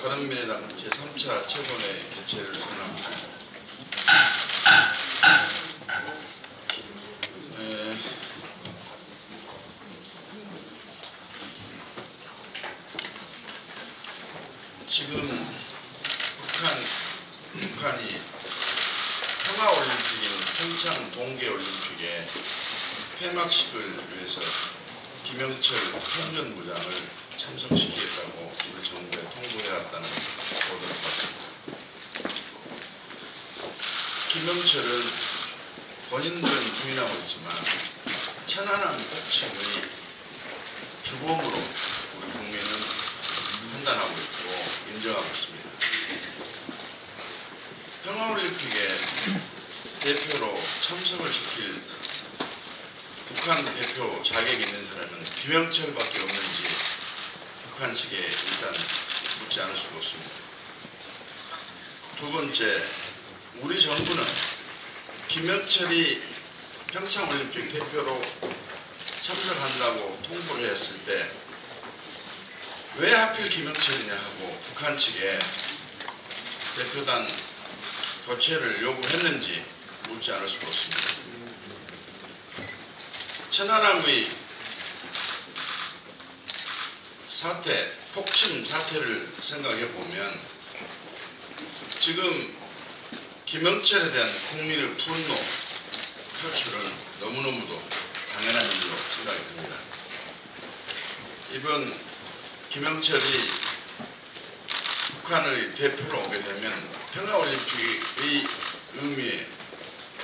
바른미래당 제3차 최고회 개최를 선언합니다. 지금 북한이 평화올림픽인 평창 동계올림픽의 폐막식을 위해서 김영철 행정부장을 참석시키겠다고 우리 정부에 통보해왔다는 보도를 봤습니다. 김영철은 본인들은 부인하고 있지만 천안함 꼭지의 주범으로 우리 국민은 판단하고 있고 인정하고 있습니다. 평화올림픽에 대표로 참석을 시킬 북한 대표 자격이 있는 사람은 김영철밖에 없는지 북한 측에 일단 묻지 않을 수가 없습니다. 두 번째, 우리 정부는 김영철이 평창올림픽 대표로 참석한다고 통보를 했을 때 왜 하필 김영철이냐 하고 북한 측에 대표단 교체를 요구했는지 묻지 않을 수가 없습니다. 천안함의 사태, 폭침 사태를 생각해 보면 지금 김영철에 대한 국민의 분노 표출은 너무너무도 당연한 일로 생각이 듭니다. 이번 김영철이 북한의 대표로 오게 되면 평화올림픽의 의미에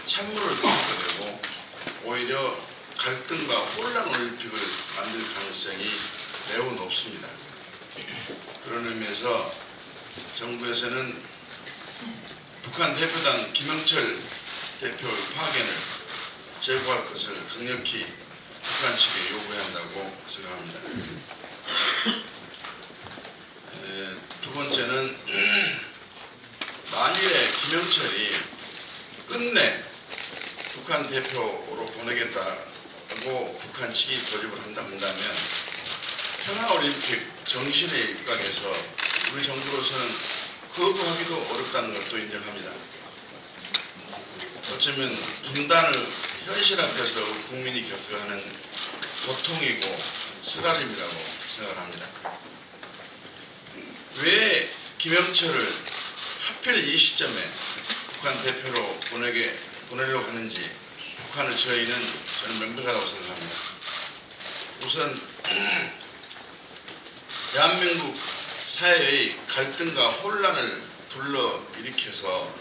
찬물을 붓게 되고 오히려 갈등과 혼란 올림픽을 만들 가능성이 매우 높습니다. 그런 의미에서 정부에서는 북한 대표단 김영철 대표의 파견을 제고할 것을 강력히 북한 측에 요구해야 한다고 생각합니다. 두 번째는 만일에 김영철이 끝내 북한 대표로 보내겠다고 북한 측이 고집을 한다면 평화올림픽 정신에 입각해서 우리 정부로서는 거부하기도 어렵다는 것도 인정합니다. 어쩌면 분단을 현실 앞에서 우리 국민이 겪어하는 고통이고 쓰라림이라고 생각합니다. 왜 김영철을 하필 이 시점에 북한 대표로 보내려고 하는지 북한의 저는 명백하다고 생각합니다. 우선 대한민국 사회의 갈등과 혼란을 불러일으켜서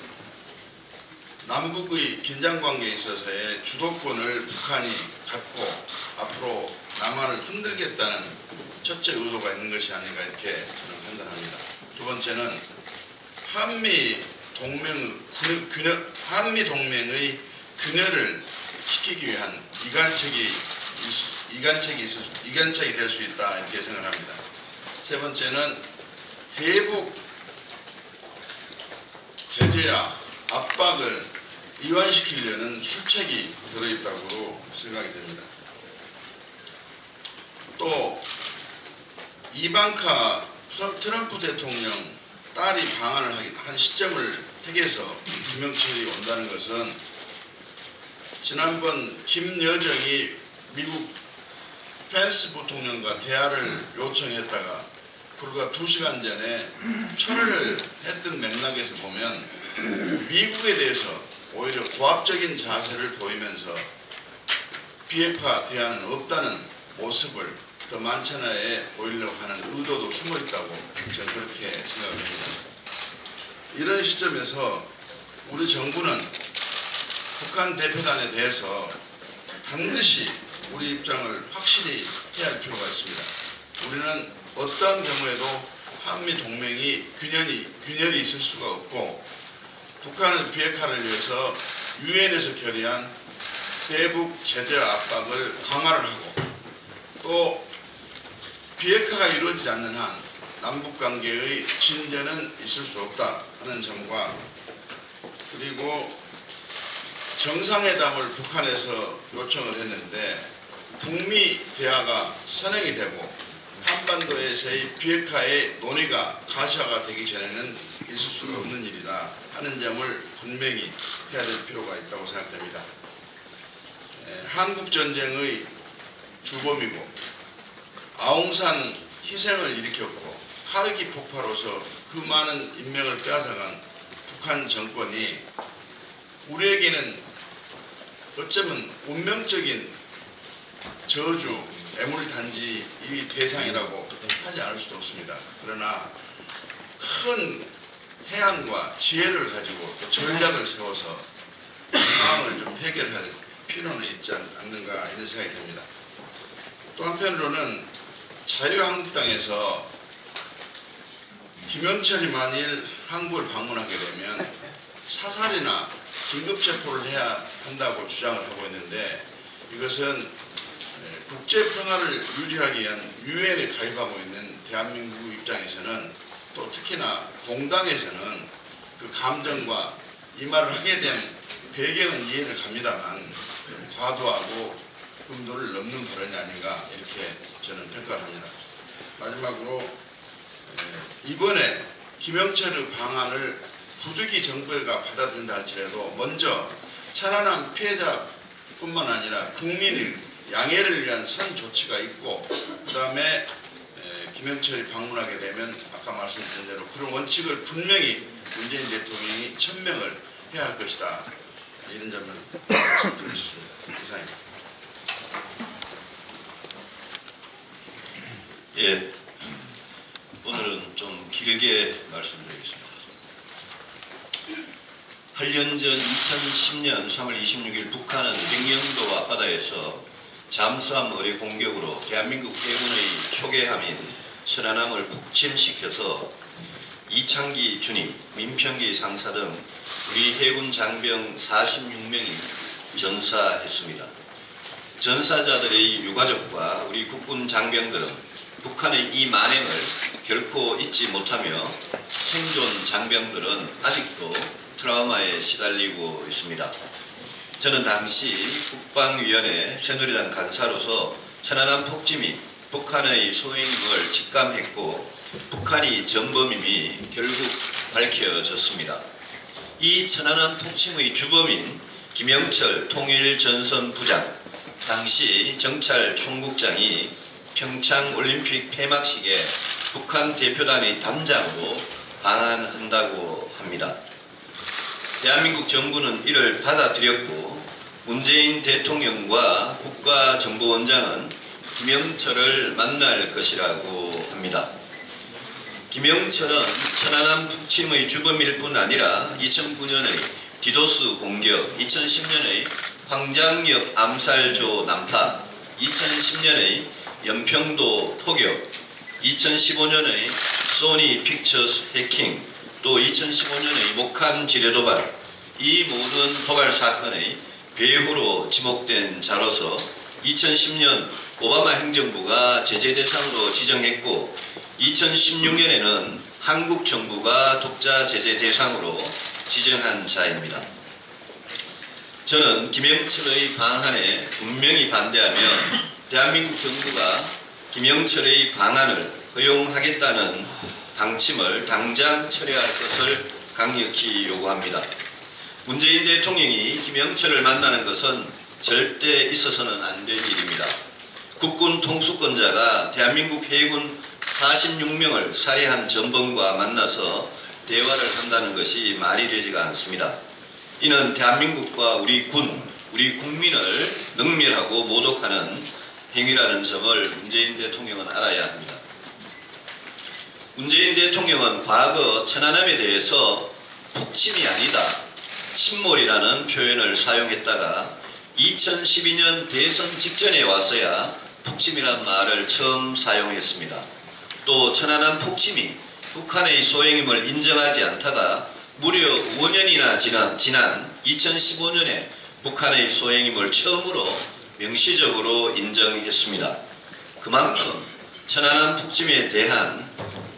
남북의 긴장관계에 있어서의 주도권을 북한이 갖고 앞으로 남한을 흔들겠다는 첫째 의도가 있는 것이 아닌가 이렇게 저는 판단합니다. 두 번째는 한미 동맹의 균열을 시키기 위한 이간책이 될 수 있다 이렇게 생각합니다. 세 번째는 대북 제재와 압박을 이완시키려는 술책이 들어있다고 생각이 됩니다. 또 이방카 트럼프 대통령 딸이 방한을 한 시점을 택해서 김영철이 온다는 것은 지난번 김여정이 미국 펜스 부통령과 대화를 요청했다가 불과 2시간 전에 철회를 했던 맥락에서 보면 미국에 대해서 오히려 고압적인 자세를 보이면서 비핵화 대안은 없다는 모습을 더 만천하에 보이려고 하는 의도도 숨어있다고 저는 그렇게 생각합니다. 이런 시점에서 우리 정부는 북한 대표단에 대해서 반드시 우리 입장을 확실히 해야 할 필요가 있습니다. 우리는 어떠한 경우에도 한미 동맹이 균열이 있을 수가 없고 북한의 비핵화를 위해서 유엔에서 결의한 대북 제재 압박을 강화를 하고 또 비핵화가 이루어지지 않는 한 남북관계의 진전은 있을 수 없다 하는 점과 그리고 정상회담을 북한에서 요청을 했는데 북미 대화가 선행이 되고 한반도 한반도에서의 비핵화의 논의가 가시화가 되기 전에는 있을 수가 없는 일이다 하는 점을 분명히 해야 될 필요가 있다고 생각됩니다. 한국전쟁의 주범이고 아웅산 희생을 일으켰고 칼기 폭파로서 그 많은 인명을 빼앗아간 북한 정권이 우리에게는 어쩌면 운명적인 저주, 애물단지 이 대상이라고 하지 않을 수도 없습니다. 그러나 큰 해안과 지혜를 가지고 또 전략을 세워서 상황을 좀 해결할 필요는 있지 않는가 이런 생각이 듭니다. 또 한편으로는 자유한국당에서 김영철이 만일 한국을 방문하게 되면 사살이나 긴급체포를 해야 한다고 주장을 하고 있는데, 이것은 국제평화를 유지하기 위한 유엔에 가입하고 있는 대한민국 입장에서는, 또 특히나 공당에서는 그 감정과 이 말을 하게 된 배경은 이해를 갑니다만 과도하고 금도를 넘는 발언이 아닌가 이렇게 저는 평가를 합니다. 마지막으로 이번에 김영철의 방안을 부득이 정부가 받아들인다 할지라도 먼저 천안함 피해자뿐만 아니라 국민의 양해를 위한 선 조치가 있고, 그 다음에 김영철이 방문하게 되면 아까 말씀드린 대로 그런 원칙을 분명히 문재인 대통령이 천명을 해야 할 것이다. 이런 점을 말씀드리고 싶습니다. 이상입니다. 예, 오늘은 좀 길게 말씀드리겠습니다. 8년 전 2010년 3월 26일 북한은 백령도 앞바다에서 잠수함 어뢰 공격으로 대한민국 해군의 초계함인 천안함을 폭침시켜서 이창기 준임, 민평기 상사 등 우리 해군 장병 46명이 전사했습니다. 전사자들의 유가족과 우리 국군 장병들은 북한의 이 만행을 결코 잊지 못하며 생존 장병들은 아직도 트라우마에 시달리고 있습니다. 저는 당시 국방위원회 새누리당 간사로서 천안함 폭침이 북한의 소행임을 직감했고 북한이 전범임이 결국 밝혀졌습니다. 이 천안함 폭침의 주범인 김영철 통일전선부장, 당시 정찰 총국장이 평창올림픽 폐막식에 북한 대표단의 단장으로 방한한다고 합니다. 대한민국 정부는 이를 받아들였고 문재인 대통령과 국가정보원장은 김영철을 만날 것이라고 합니다. 김영철은 천안함 폭침의 주범일 뿐 아니라 2009년의 디도스 공격, 2010년의 황장엽 암살조 난파, 2010년의 연평도 포격, 2015년의 소니 픽처스 해킹, 또 2015년의 목함 지뢰 도발, 이 모든 도발 사건의 배후로 지목된 자로서 2010년 오바마 행정부가 제재 대상으로 지정했고 2016년에는 한국 정부가 독자 제재 대상으로 지정한 자입니다. 저는 김영철의 방한에 분명히 반대하며 대한민국 정부가 김영철의 방한을 허용하겠다는 방침을 당장 철회할 것을 강력히 요구합니다. 문재인 대통령이 김영철을 만나는 것은 절대 있어서는 안 될 일입니다. 국군 통수권자가 대한민국 해군 46명을 살해한 전범과 만나서 대화를 한다는 것이 말이 되지가 않습니다. 이는 대한민국과 우리 군, 우리 국민을 능멸하고 모독하는 행위라는 점을 문재인 대통령은 알아야 합니다. 문재인 대통령은 과거 천안함에 대해서 폭침이 아니다, 침몰이라는 표현을 사용했다가 2012년 대선 직전에 와서야 폭침이란 말을 처음 사용했습니다. 또 천안함 폭침이 북한의 소행임을 인정하지 않다가 무려 5년이나 지난 2015년에 북한의 소행임을 처음으로 명시적으로 인정했습니다. 그만큼 천안함 폭침에 대한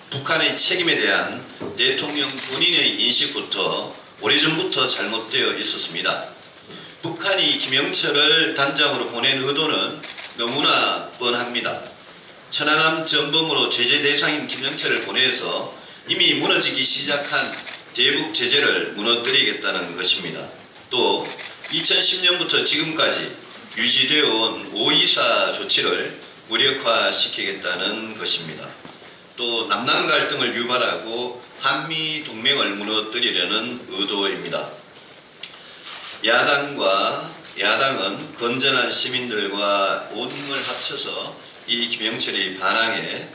북한의 책임에 대한 대통령 본인의 인식부터 오래전부터 잘못되어 있었습니다. 북한이 김영철을 단장으로 보낸 의도는 너무나 뻔합니다. 천안함 전범으로 제재 대상인 김영철을 보내서 이미 무너지기 시작한 대북 제재를 무너뜨리겠다는 것입니다. 또 2010년부터 지금까지 유지되어 온 524 조치를 무력화시키겠다는 것입니다. 또 남남 갈등을 유발하고 한미 동맹을 무너뜨리려는 의도입니다. 야당은 건전한 시민들과 온 힘을 합쳐서 이 김영철의 반항에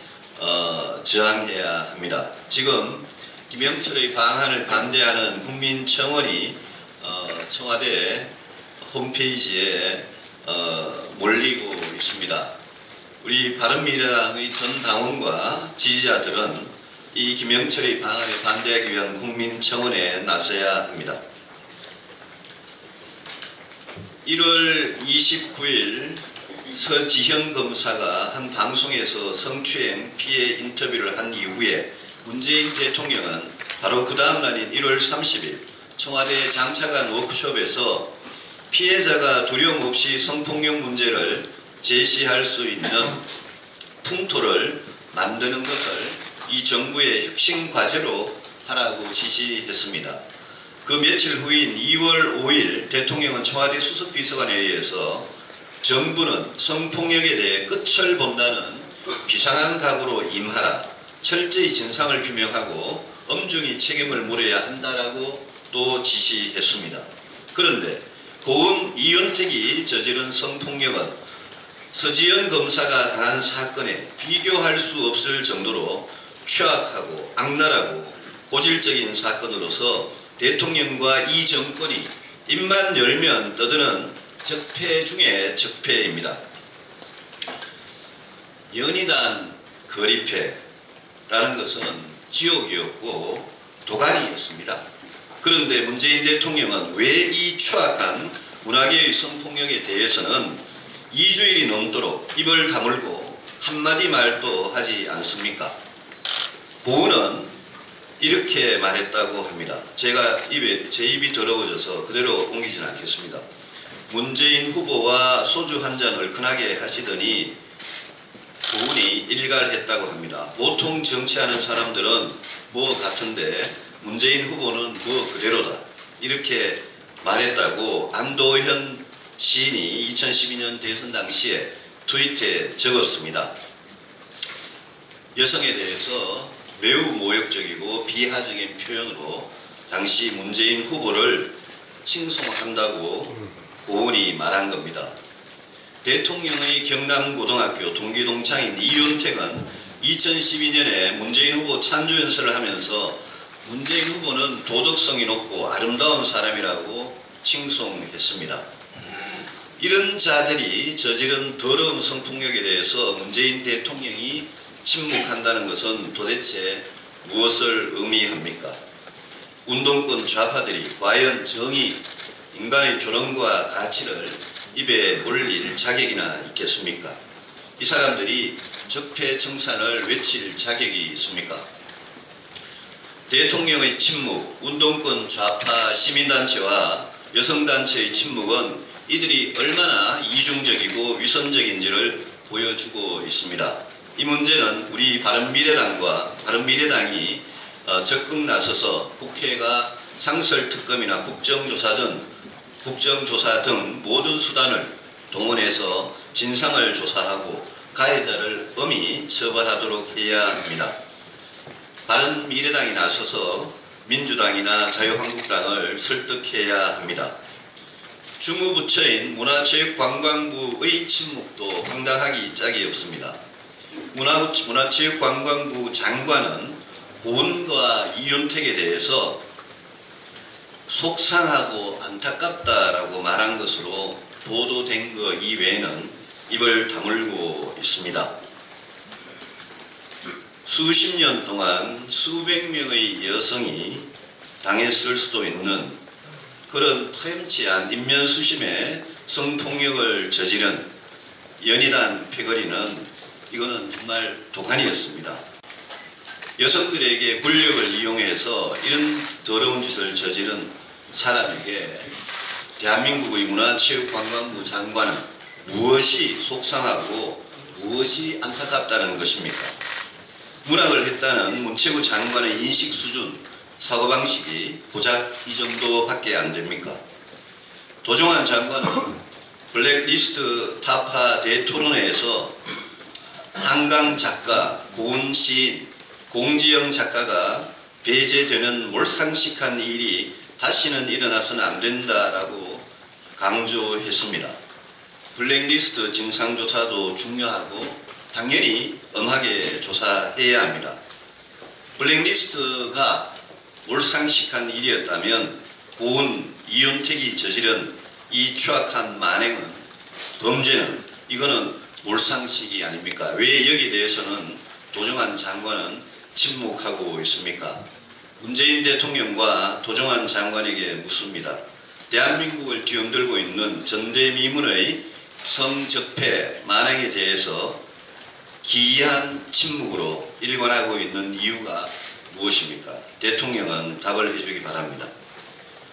저항해야 합니다. 지금 김영철의 방한을 반대하는 국민청원이 청와대 홈페이지에 몰리고 있습니다. 우리 바른미래당의 전 당원과 지지자들은 이 김영철의 방한에 반대하기 위한 국민청원에 나서야 합니다. 1월 29일 서지현 검사가 한 방송에서 성추행 피해 인터뷰를 한 이후에 문재인 대통령은 바로 그 다음 날인 1월 30일 청와대 장차관 워크숍에서 피해자가 두려움 없이 성폭력 문제를 제시할 수 있는 풍토를 만드는 것을 이 정부의 혁신 과제로 하라고 지시했습니다. 그 며칠 후인 2월 5일 대통령은 청와대 수석비서관에 의해서 정부는 성폭력에 대해 끝을 본다는 비상한 각오로 임하라, 철저히 진상을 규명하고 엄중히 책임을 물어야 한다라고 또 지시했습니다. 그런데 고은 이윤택이 저지른 성폭력은 서지현 검사가 당한 사건에 비교할 수 없을 정도로 추악하고 악랄하고 고질적인 사건으로서 대통령과 이 정권이 입만 열면 떠드는 적폐 중의 적폐입니다. 연이단 거리패라는 것은 지옥이었고 도가니였습니다. 그런데 문재인 대통령은 왜 이 추악한 문화계의 성폭력에 대해서는 2주일이 넘도록 입을 다물고 한마디 말도 하지 않습니까? 고은은 이렇게 말했다고 합니다. 제 입이 더러워져서 그대로 옮기지는 않겠습니다. 문재인 후보와 소주 한 잔 얼큰하게 하시더니 고은이 일갈했다고 합니다. 보통 정치하는 사람들은 뭐 같은데 문재인 후보는 뭐 그대로다, 이렇게 말했다고 안도현 시인이 2012년 대선 당시에 트위터에 적었습니다. 여성에 대해서 매우 모욕적이고 비하적인 표현으로 당시 문재인 후보를 칭송한다고 고은이 말한 겁니다. 대통령의 경남고등학교 동기동창인 이윤택은 2012년에 문재인 후보 찬조연설을 하면서 문재인 후보는 도덕성이 높고 아름다운 사람이라고 칭송했습니다. 이런 자들이 저지른 더러운 성폭력에 대해서 문재인 대통령이 침묵한다는 것은 도대체 무엇을 의미합니까? 운동권 좌파들이 과연 정의, 인간의 존엄과 가치를 입에 올릴 자격이나 있겠습니까? 이 사람들이 적폐청산을 외칠 자격이 있습니까? 대통령의 침묵, 운동권 좌파 시민단체와 여성단체의 침묵은 이들이 얼마나 이중적이고 위선적인지를 보여주고 있습니다. 이 문제는 우리 바른미래당이 적극 나서서 국회가 상설특검이나 국정조사 등 모든 수단을 동원해서 진상을 조사하고 가해자를 엄히 처벌하도록 해야 합니다. 바른미래당이 나서서 민주당이나 자유한국당을 설득해야 합니다. 주무부처인 문화체육관광부의 침묵도 황당하기 짝이 없습니다. 문화체육관광부 장관은 고은과 이윤택에 대해서 속상하고 안타깝다라고 말한 것으로 보도된 것 이외에는 입을 다물고 있습니다. 수십 년 동안 수백 명의 여성이 당했을 수도 있는 그런 파렴치한 인면수심의 성폭력을 저지른 연이단 패거리는 이거는 정말 도가니였습니다. 여성들에게 권력을 이용해서 이런 더러운 짓을 저지른 사람에게 대한민국의 문화체육관광부 장관은 무엇이 속상하고 무엇이 안타깝다는 것입니까? 문학을 했다는 문체부 장관의 인식 수준, 사고방식이 고작 이 정도밖에 안 됩니까? 도종환 장관은 블랙리스트 타파 대토론회에서 한강 작가, 고은 시인, 공지영 작가가 배제되는 몰상식한 일이 다시는 일어나서는 안 된다라고 강조했습니다. 블랙리스트 진상조사도 중요하고 당연히 엄하게 조사해야 합니다. 블랙리스트가 몰상식한 일이었다면 고은, 이윤택이 저지른 이 추악한 만행은, 범죄는 이거는 몰상식이 아닙니까? 왜 여기에 대해서는 도종환 장관은 침묵하고 있습니까? 문재인 대통령과 도종환 장관에게 묻습니다. 대한민국을 뒤흔들고 있는 전대미문의 성적폐 만행에 대해서 기이한 침묵으로 일관하고 있는 이유가 무엇입니까? 대통령은 답을 해주기 바랍니다.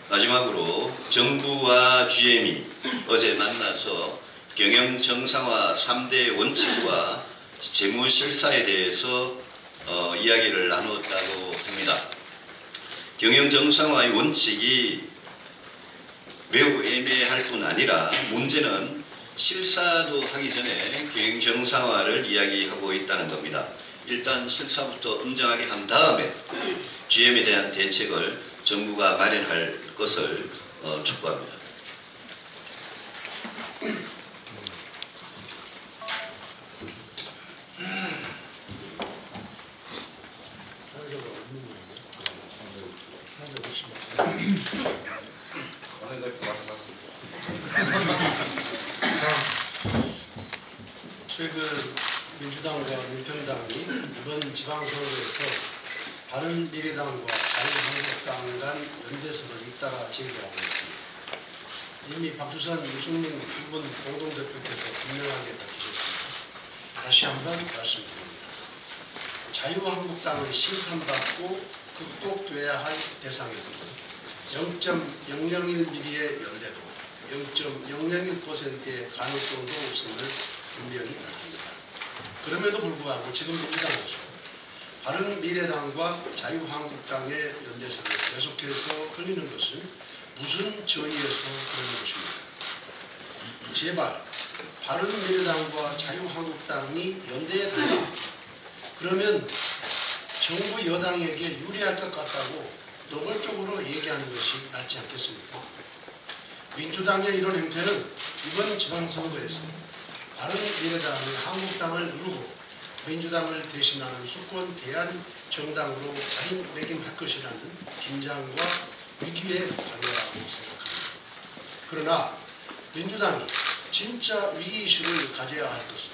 마지막으로 정부와 GM이 어제 만나서 경영 정상화 3대 원칙과 재무 실사에 대해서 이야기를 나누었다고 합니다. 경영 정상화의 원칙이 매우 애매할 뿐 아니라 문제는 실사도 하기 전에 경영 정상화를 이야기하고 있다는 겁니다. 일단 실사부터 엄정하게 한 다음에 GM에 대한 대책을 정부가 마련할 것을 촉구합니다. 최근 민주당과 민평당이 이번 지방선거에서 바른미래당과 자유한국당 간 연대선을 잇따라 제기하고 있습니다. 이미 박주선, 유승민 두 분 공동대표께서 분명하게 밝히셨습니다. 다시 한번 말씀드립니다. 자유한국당은 심판받고 극복돼야 할 대상이고 0.001mm의 연대도 0.001%의 가능성도 없음을 분명히 밝힙니다. 그럼에도 불구하고 지금 민주당에서 바른미래당과 자유한국당의 연대선을 계속해서 흘리는 것은 무슨 저의에서 그러는 것입니까? 제발 바른미래당과 자유한국당이 연대에 달라 그러면 정부 여당에게 유리할 것 같다고 노골적으로 얘기하는 것이 낫지 않겠습니까? 민주당의 이런 행태는 이번 지방선거에서 바른미래당이 한국당을 누르고 민주당을 대신하는 수권 대안 정당으로 자리매김할 것이라는 긴장과 위기의 발로라고 생각합니다. 그러나 민주당이 진짜 위기의식을 가져야 할 것은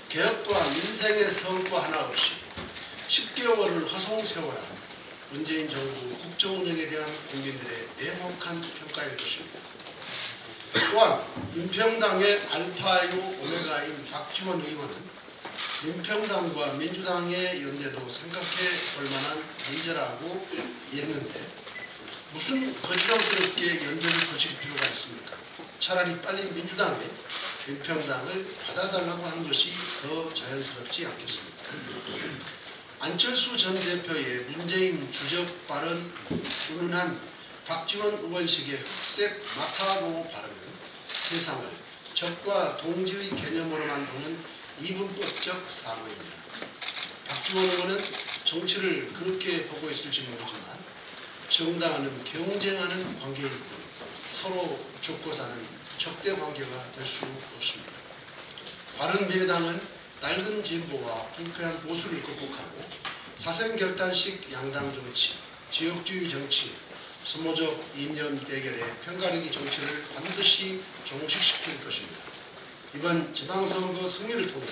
개혁과 민생의 성과 하나 없이 10개월을 화성세월한 문재인 정부 국정운영에 대한 국민들의 냉혹한 평가일 것입니다. 또한 민평당의 알파요 오메가인 박지원 의원은 민평당과 민주당의 연대도 생각해 볼 만한 문제라고 했는데 무슨 거지랑스럽게 연대를 거칠 필요가 있습니까? 차라리 빨리 민주당에 민평당을 받아달라고 하는 것이 더 자연스럽지 않겠습니까? 안철수 전 대표의 문재인 주적 발언 운운한 박지원 의원식의 흑색 마타로 발언은 세상을 적과 동지의 개념으로만 보는 이분법적 사고입니다. 박지원 의원은 정치를 그렇게 보고 있을지 모르지만 정당은 경쟁하는 관계일 뿐 서로 죽고 사는 적대 관계가 될 수 없습니다. 바른미래당은 낡은 진보와 불쾌한 보수를 극복하고 사생결단식 양당 정치, 지역주의 정치, 소모적 이념 대결의 편가르기 정치를 반드시 종식시킬 것입니다. 이번 지방선거 승리를 통해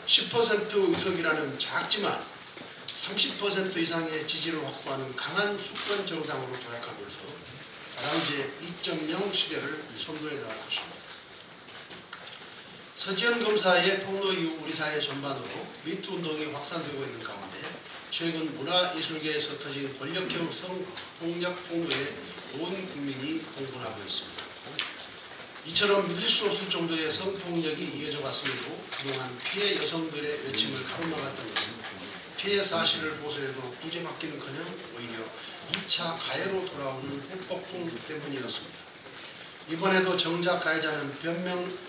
10% 의석이라는 작지만 30% 이상의 지지를 확보하는 강한 수권 정당으로 도약하면서 다당제 2.0 시대를 선도해 나갈 것입니다. 서지현 검사의 폭로 이후 우리 사회 전반으로 미투 운동이 확산되고 있는 가운데 최근 문화예술계에서 터진 권력형 성폭력 폭로에 온 국민이 공분하고 있습니다. 이처럼 믿을 수 없을 정도의 성폭력이 이어져 왔음에도 그동안 피해 여성들의 외침을 가로막았던 것은 피해 사실을 보소해도 구제받기는커녕 오히려 2차 가해로 돌아오는 후폭풍 때문이었습니다. 이번에도 정작 가해자는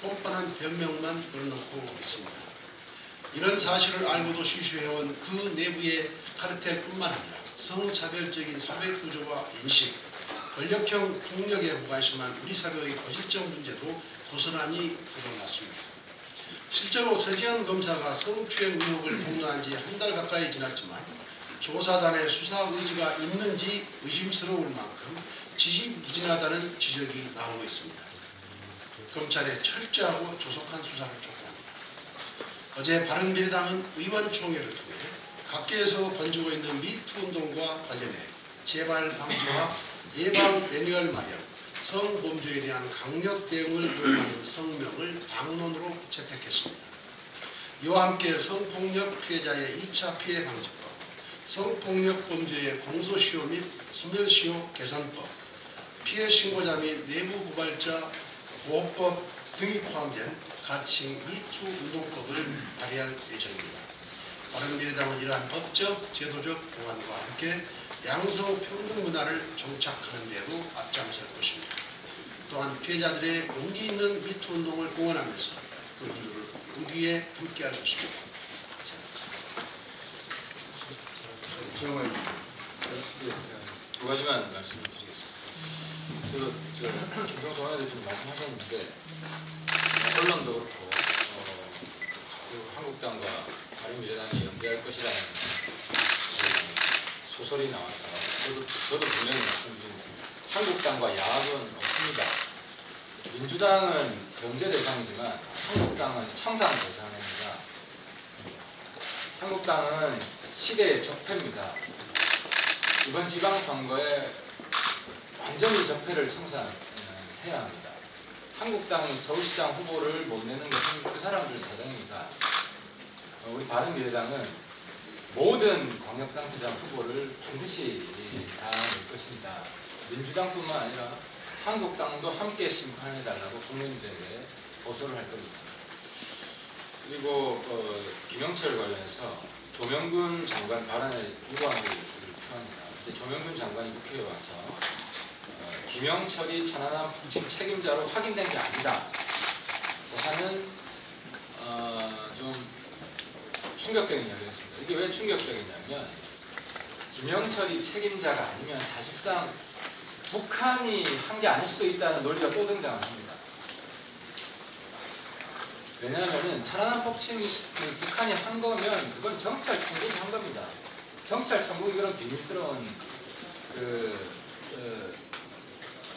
뻔뻔한 변명만 늘어놓고 있습니다. 이런 사실을 알고도 쉬쉬해온 그 내부의 카르텔뿐만 아니라 성차별적인 사회구조와 인식, 권력형 폭력에 무관심한 우리 사회의 고질적 문제도 고스란히 드러났습니다. 실제로 서지현 검사가 성추행 의혹을 폭로한 지 한 달 가까이 지났지만 조사단의 수사 의지가 있는지 의심스러울 만큼 지지부진하다는 지적이 나오고 있습니다. 검찰의 철저하고 조속한 수사를 촉구합니다. 어제 바른미래당은 의원총회를 통해 각계에서 번지고 있는 미투 운동과 관련해 재발 방지와 예방 매뉴얼 마련, 성범죄에 대한 강력 대응을 요구하는 성명을 당론으로 채택했습니다. 이와 함께 성폭력 피해자의 2차 피해 방지법, 성폭력 범죄의 공소시효 및 소멸시효 개선법, 피해 신고자 및 내부 고발자 보호법 등이 포함된 가칭 미투 운동법을 발의할 예정입니다. 바른미래당은 이러한 법적, 제도적 보완과 함께 양성 평등 문화를 정착하는 데도 앞장설 것입니다. 또한 피해자들의 용기 있는 미투 운동을 응원하면서 그 이유를 용기에 함께할 것입니다. 두 가지만 말씀을 드리겠습니다. 김경수 원내대표님 말씀하셨는데 언론도 그렇고 한국당과 바른미래당이 연대할 것이라는 소설이 나와서 저도 분명히 말씀드립니다. 한국당과 야합은 없습니다. 민주당은 견제 대상이지만 한국당은 청산 대상입니다. 한국당은 시대의 적폐입니다. 이번 지방선거에 완전히 적폐를 청산해야 합니다. 한국당이 서울시장 후보를 못 내는 것은 그 사람들 사정입니다. 우리 바른미래당은 모든 광역단체장 후보를 반드시 다 낼 것입니다. 민주당뿐만 아니라 한국당도 함께 심판해달라고 국민들에게 호소를 할 겁니다. 그리고 김영철 관련해서 조명근 장관 발언에 유감을 표합니다. 이제 조명근 장관이 국회에 와서 김영철이 천안함 폭침 책임자로 확인된 게 아니다 하는 좀 충격적인 이야기였습니다. 이게 왜 충격적이냐면 김영철이 책임자가 아니면 사실상 북한이 한 게 아닐 수도 있다는 논리가 또 등장을 합니다. 왜냐하면 천안함 폭침을 북한이 한 거면 그건 정찰 청국이 한 겁니다. 정찰 청국이 그런 비밀스러운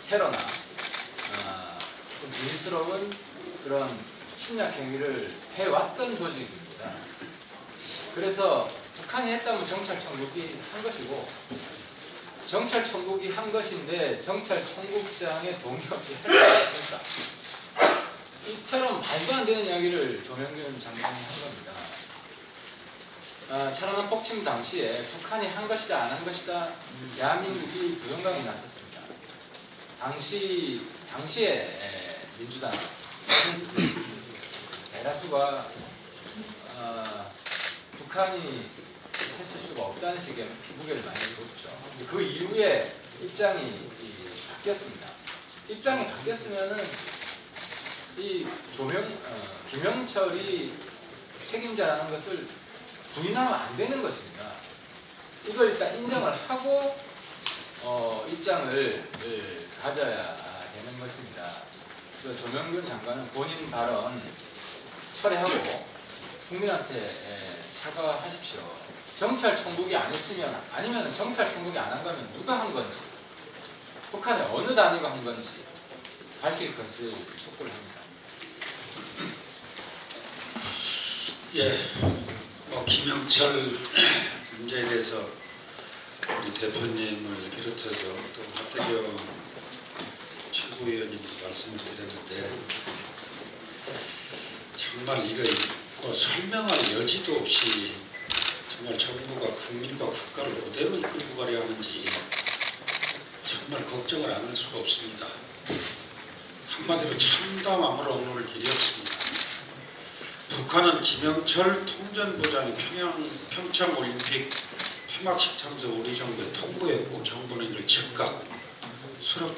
테러나 좀 비밀스러운 그런 침략 행위를 해왔던 조직입니다. 그래서 북한이 했다면 정찰 청국이 한 것이고 정찰 청국이 한 것인데 정찰 청국장의 동의 없이 할 수 없습니다. 이처럼 말도 안 되는 이야기를 조명근 장관이 한 겁니다. 천안함 폭침 당시에 북한이 한 것이다 안 한 것이다 대한민국이 부정강에 나섰습니다. 당시에 민주당 대다수가 북한이 했을 수가 없다는 식의 무게를 많이 줬죠. 그 이후에 입장이 바뀌었습니다. 입장이 바뀌었으면은 김영철이 책임자라는 것을 부인하면 안 되는 것입니다. 이걸 일단 인정을 하고 입장을 가져야 되는 것입니다. 그래서 조명근 장관은 본인 발언 철회하고 국민한테 사과하십시오. 정찰 총국이 안 했으면 아니면 정찰 총국이 안 한 거면 누가 한 건지 북한의 어느 단위가 한 건지 밝힐 것을 촉구를 합니다. 예, 김영철 문제에 대해서 우리 대표님을 비롯해서 또 하태경 최고위원님도 말씀을 드렸는데 정말 이거 설명할 여지도 없이 정말 정부가 국민과 국가를 그대로 이끌고 가려 하는지 정말 걱정을 안 할 수가 없습니다. 한마디로 참담함을 억누를 길이 없습니다. 북한은 김영철 통전부장이 평창올림픽 폐막식 참석 우리 정부에 통보했고 정부는 이를 즉각 수락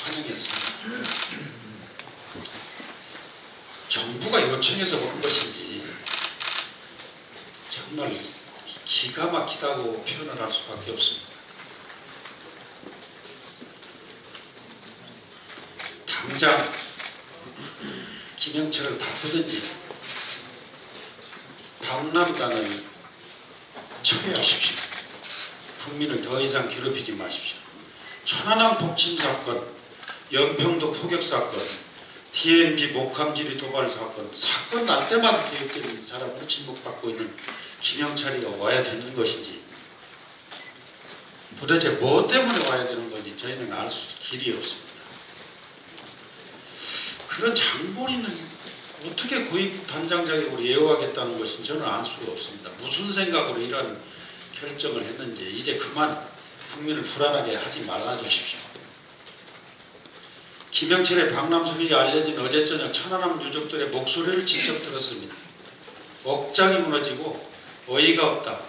환영했습니다. 정부가 요청해서 그런 것인지 정말 기가 막히다고 표현을 할 수밖에 없습니다. 당장 김영철을 바꾸든지 박람단을 처리하십시오. 국민을 더 이상 괴롭히지 마십시오. 천안함 폭침 사건, 연평도 포격 사건, TMB 목함지리 도발 사건 날 때마다 개혁된 사람으로 지목받고 있는 김영철이가 와야 되는 것인지 도대체 뭐 때문에 와야 되는 건지 저희는 알 길이 없습니다. 그런 장본인을 어떻게 고위급 단장 자격으로 예우하겠다는 것은 저는 알 수가 없습니다. 무슨 생각으로 이런 결정을 했는지 이제 그만 국민을 불안하게 하지 말아 주십시오. 김영철의 박람수비가 알려진 어제 저녁 천안함 유족들의 목소리를 직접 들었습니다. 억장이 무너지고 어이가 없다.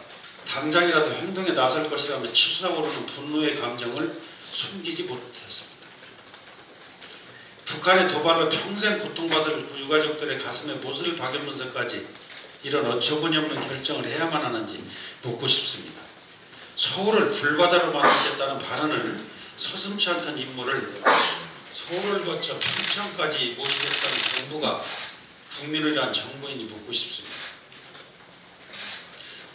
당장이라도 행동에 나설 것이라며 치솟아오르는 분노의 감정을 숨기지 못했습니다. 북한의 도발로 평생 고통받을 유가족들의 가슴에 못을 박으면서까지 이런 어처구니없는 결정을 해야만 하는지 묻고 싶습니다. 서울을 불바다로 만들겠다는 발언을 서슴지 않던 인물을 서울을 거쳐 평창까지 모시겠다는 정부가 국민을 위한 정부인지 묻고 싶습니다.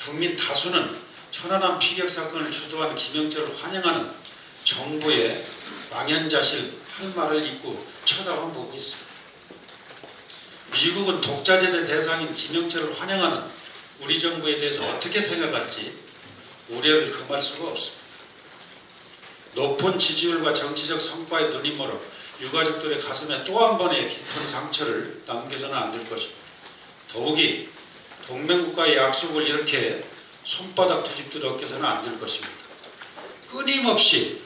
국민 다수는 천안함 피격 사건을 주도한 김영철을 환영하는 정부의 망연자실 할 말을 잊고 쳐다만 보고 있습니다. 미국은 독자제재 대상인 김영철을 환영하는 우리 정부에 대해서 어떻게 생각할지 우려를 금할 수가 없습니다. 높은 지지율과 정치적 성과에 눈이 멀어 유가족들의 가슴에 또 한 번의 깊은 상처를 남겨서는 안 될 것입니다. 더욱이 동맹국가의 약속을 이렇게 손바닥 뒤집듯 어겨서는 안 될 것입니다. 끊임없이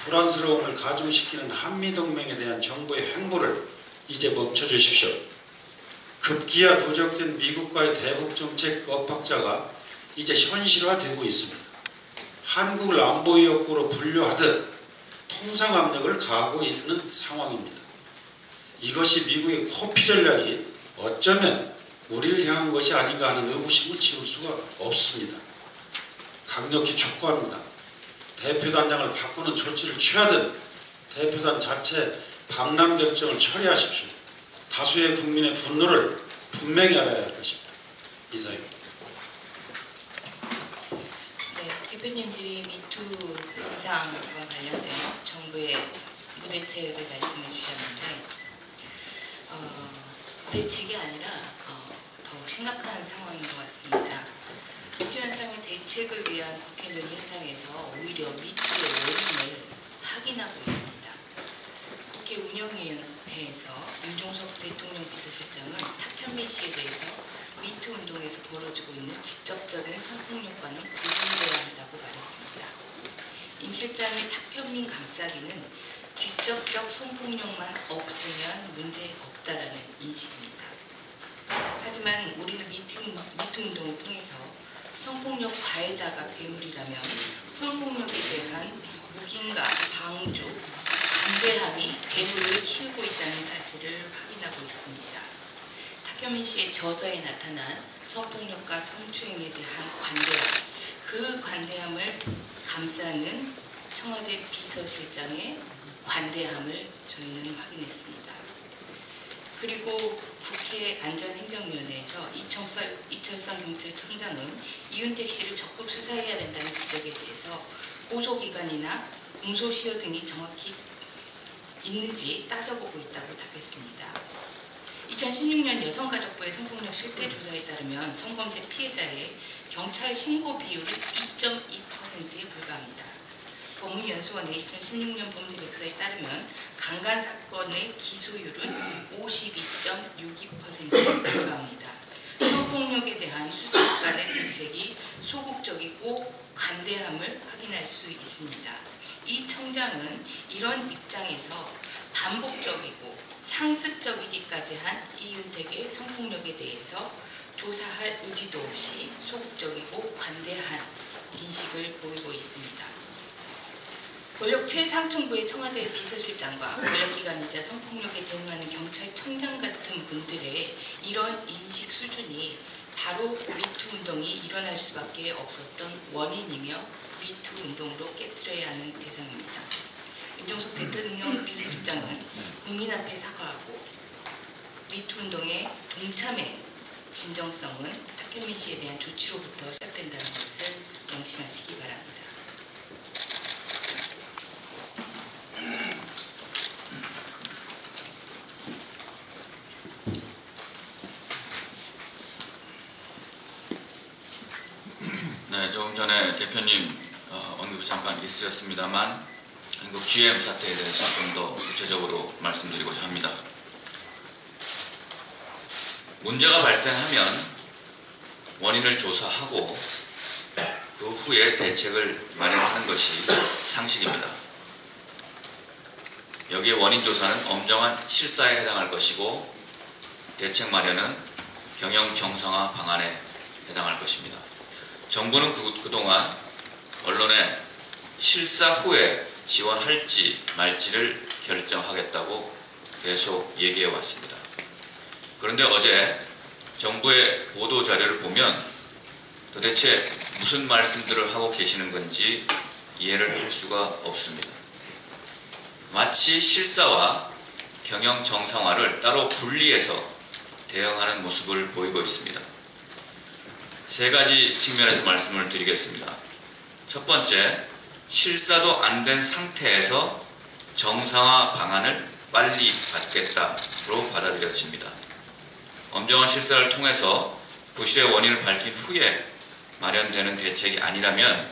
불안스러움을 가중시키는 한미동맹에 대한 정부의 행보를 이제 멈춰주십시오. 급기야 누적된 미국과의 대북정책 엇박자가 이제 현실화되고 있습니다. 한국을 안보위협국으로 분류하듯 통상압력을 가하고 있는 상황입니다. 이것이 미국의 코피 전략이 어쩌면 우리를 향한 것이 아닌가 하는 의구심을 지울 수가 없습니다. 강력히 촉구합니다. 대표단장을 바꾸는 조치를 취하든 대표단 자체 박람 결정을 처리하십시오. 다수의 국민의 분노를 분명히 알아야 할 것입니다. 이상입니다. 네, 대표님들이 미투 현상과 관련된 정부의 무대책을 말씀해 주셨는데 무대책이 아니라 더욱 심각한 상황인 것 같습니다. 미투 현상의 대책을 위한 국회 논의 현장에서 오히려 미투의 원인을 확인하고 있습니다. 국회 운영위원회에서 윤종석 대통령 비서실장은 탁현민 씨에 대해서 미투 운동에서 벌어지고 있는 직접적인 성폭력과는 구분되어야 한다고 말했습니다. 임 실장의 탁현민 감싸기는 직접적 성폭력만 없으면 문제 없다라는 인식입니다. 하지만 우리는 미투 운동을 통해서 성폭력 가해자가 괴물이라면 성폭력에 대한 묵인과 방조, 관대함이 괴물을 키우고 있다는 사실을 확인하고 있습니다. 탁현민 씨의 저서에 나타난 성폭력과 성추행에 대한 관대함, 그 관대함을 감싸는 청와대 비서실장의 관대함을 저희는 확인했습니다. 그리고 국회 안전행정위원회에서 이철성 경찰청장은 이윤택 씨를 적극 수사해야 된다는 지적에 대해서 고소기간이나 공소시효 등이 정확히 있는지 따져보고 있다고 답했습니다. 2016년 여성가족부의 성폭력 실태조사에 따르면 성범죄 피해자의 경찰 신고 비율은 2.2%에 불과합니다. 법무연수원의 2016년 범죄백서에 따르면 강간 사건의 기소율은 52.62%에 불과합니다. 성폭력에 대한 수사기관의 대책이 소극적이고 관대함을 확인할 수 있습니다. 이 청장은 이런 입장에서 반복적이고 상습적이기까지 한 이윤택의 성폭력에 대해서 조사할 의지도 없이 소극적이고 관대한 인식을 보이고 있습니다. 권력 최상층부의 청와대 비서실장과 권력기관이자 성폭력에 대응하는 경찰청장 같은 분들의 이런 인식 수준이 바로 미투 운동이 일어날 수밖에 없었던 원인이며 미투 운동으로 깨뜨려야 하는 대상입니다. 임종석 대통령 비서실장은 국민 앞에 사과하고 미투 운동의 동참의 진정성은 탁현민 씨에 대한 조치로부터 시작된다는 것을 명심하시기 바랍니다. 네, 조금 전에 대표님 언급이 잠깐 있으셨습니다만 한국 GM 사태에 대해서 좀 더 구체적으로 말씀드리고자 합니다. 문제가 발생하면 원인을 조사하고 그 후에 대책을 마련하는 것이 상식입니다. 여기에 원인 조사는 엄정한 실사에 해당할 것이고 대책 마련은 경영 정상화 방안에 해당할 것입니다. 정부는 그동안 언론에 실사 후에 지원할지 말지를 결정하겠다고 계속 얘기해 왔습니다. 그런데 어제 정부의 보도자료를 보면 도대체 무슨 말씀들을 하고 계시는 건지 이해를 할 수가 없습니다. 마치 실사와 경영 정상화를 따로 분리해서 대응하는 모습을 보이고 있습니다. 세 가지 측면에서 말씀을 드리겠습니다. 첫 번째, 실사도 안 된 상태에서 정상화 방안을 빨리 받겠다로 받아들여집니다. 엄정한 실사를 통해서 부실의 원인을 밝힌 후에 마련되는 대책이 아니라면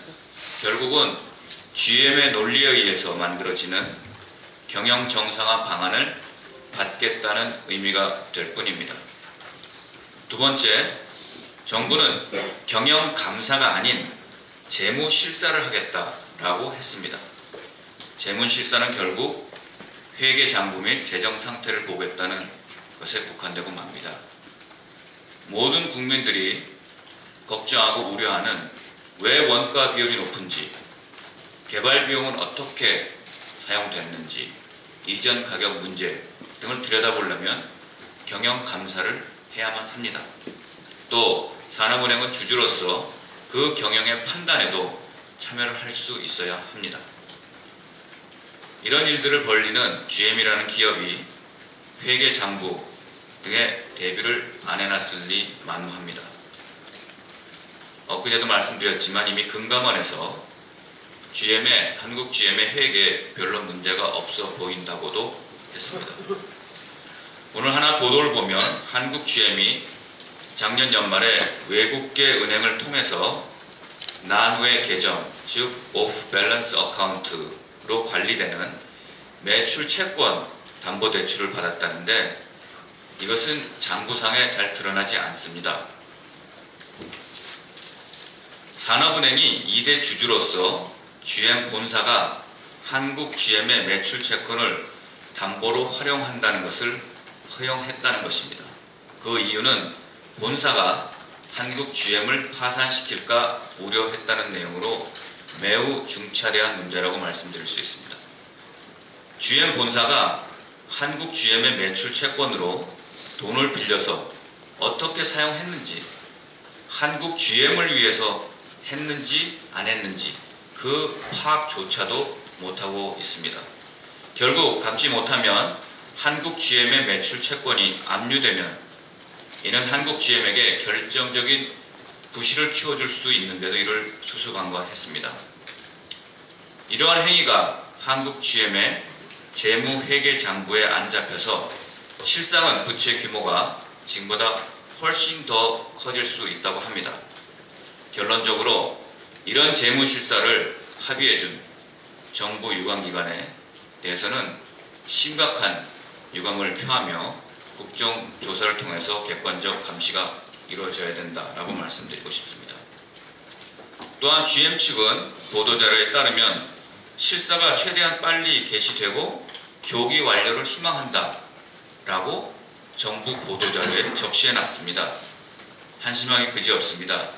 결국은 GM의 논리에 의해서 만들어지는 경영 정상화 방안을 받겠다는 의미가 될 뿐입니다. 두 번째, 정부는 경영 감사가 아닌 재무 실사를 하겠다라고 했습니다. 재무 실사는 결국 회계 장부 및 재정 상태를 보겠다는 것에 국한되고 맙니다. 모든 국민들이 걱정하고 우려하는 왜 원가 비율이 높은지, 개발 비용은 어떻게 사용됐는지, 이전 가격 문제 등을 들여다보려면 경영 감사를 해야만 합니다. 또 산업은행은 주주로서 그 경영의 판단에도 참여를 할 수 있어야 합니다. 이런 일들을 벌리는 GM이라는 기업이 회계 장부 등의 대비를 안 해놨을 리 만무합니다. 엊그제도 말씀드렸지만 이미 금감원에서 한국 GM의 회계에 별로 문제가 없어 보인다고도 했습니다. 오늘 하나 보도를 보면 한국 GM이 작년 연말에 외국계 은행을 통해서 난외 계정, 즉 오프 밸런스 어카운트로 관리되는 매출 채권 담보대출을 받았다는데 이것은 장부상에 잘 드러나지 않습니다. 산업은행이 2대 주주로서 GM 본사가 한국 GM의 매출 채권을 담보로 활용한다는 것을 허용했다는 것입니다. 그 이유는 본사가 한국 GM을 파산시킬까 우려했다는 내용으로 매우 중차대한 문제라고 말씀드릴 수 있습니다. GM 본사가 한국 GM의 매출 채권으로 돈을 빌려서 어떻게 사용했는지, 한국 GM을 위해서 했는지 안 했는지 그 파악조차도 못하고 있습니다. 결국 갚지 못하면 한국 GM의 매출 채권이 압류되면 이는 한국 GM에게 결정적인 부실을 키워줄 수 있는데도 이를 수수관광했습니다. 이러한 행위가 한국 GM의 재무회계 장부에 안 잡혀서 실상은 부채 규모가 지금보다 훨씬 더 커질 수 있다고 합니다. 결론적으로 이런 재무실사를 합의해준 정부 유관기관에 대해서는 심각한 유감을 표하며 국정조사를 통해서 객관적 감시가 이루어져야 된다라고 말씀드리고 싶습니다. 또한 GM 측은 보도자료에 따르면 실사가 최대한 빨리 개시되고 조기 완료를 희망한다 라고 정부 보도자료에 적시해놨습니다. 한심하기 그지없습니다.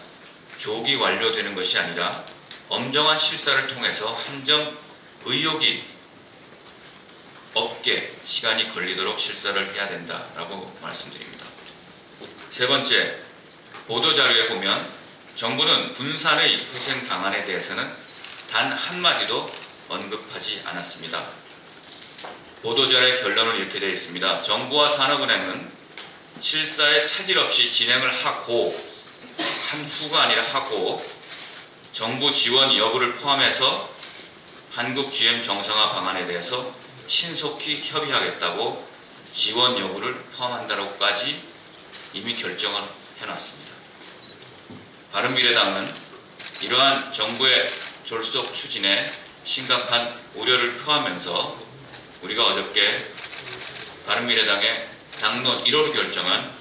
조기 완료되는 것이 아니라 엄정한 실사를 통해서 한 점 의혹이 없게 시간이 걸리도록 실사를 해야 된다라고 말씀드립니다. 세 번째, 보도자료에 보면 정부는 군산의 회생 방안에 대해서는 단 한마디도 언급하지 않았습니다. 보도자료의 결론은 이렇게 되어 있습니다. 정부와 산업은행은 실사에 차질 없이 진행을 하고, 한 후가 아니라 하고, 정부 지원 여부를 포함해서 한국 GM 정상화 방안에 대해서 신속히 협의하겠다고 지원 여부를 포함한다고까지 이미 결정을 해놨습니다. 바른미래당은 이러한 정부의 졸속 추진에 심각한 우려를 표하면서 우리가 어저께 바른미래당의 당론 1호로 결정한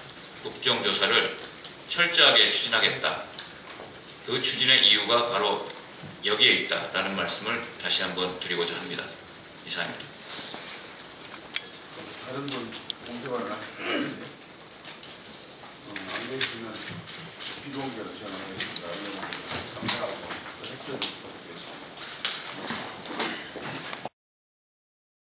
국정조사를 철저하게 추진하겠다. 그 추진의 이유가 바로 여기에 있다라는 말씀을 다시 한번 드리고자 합니다. 이상입니다. 다른 분 공표를 안 계시면 비공개로 전화하겠습니다.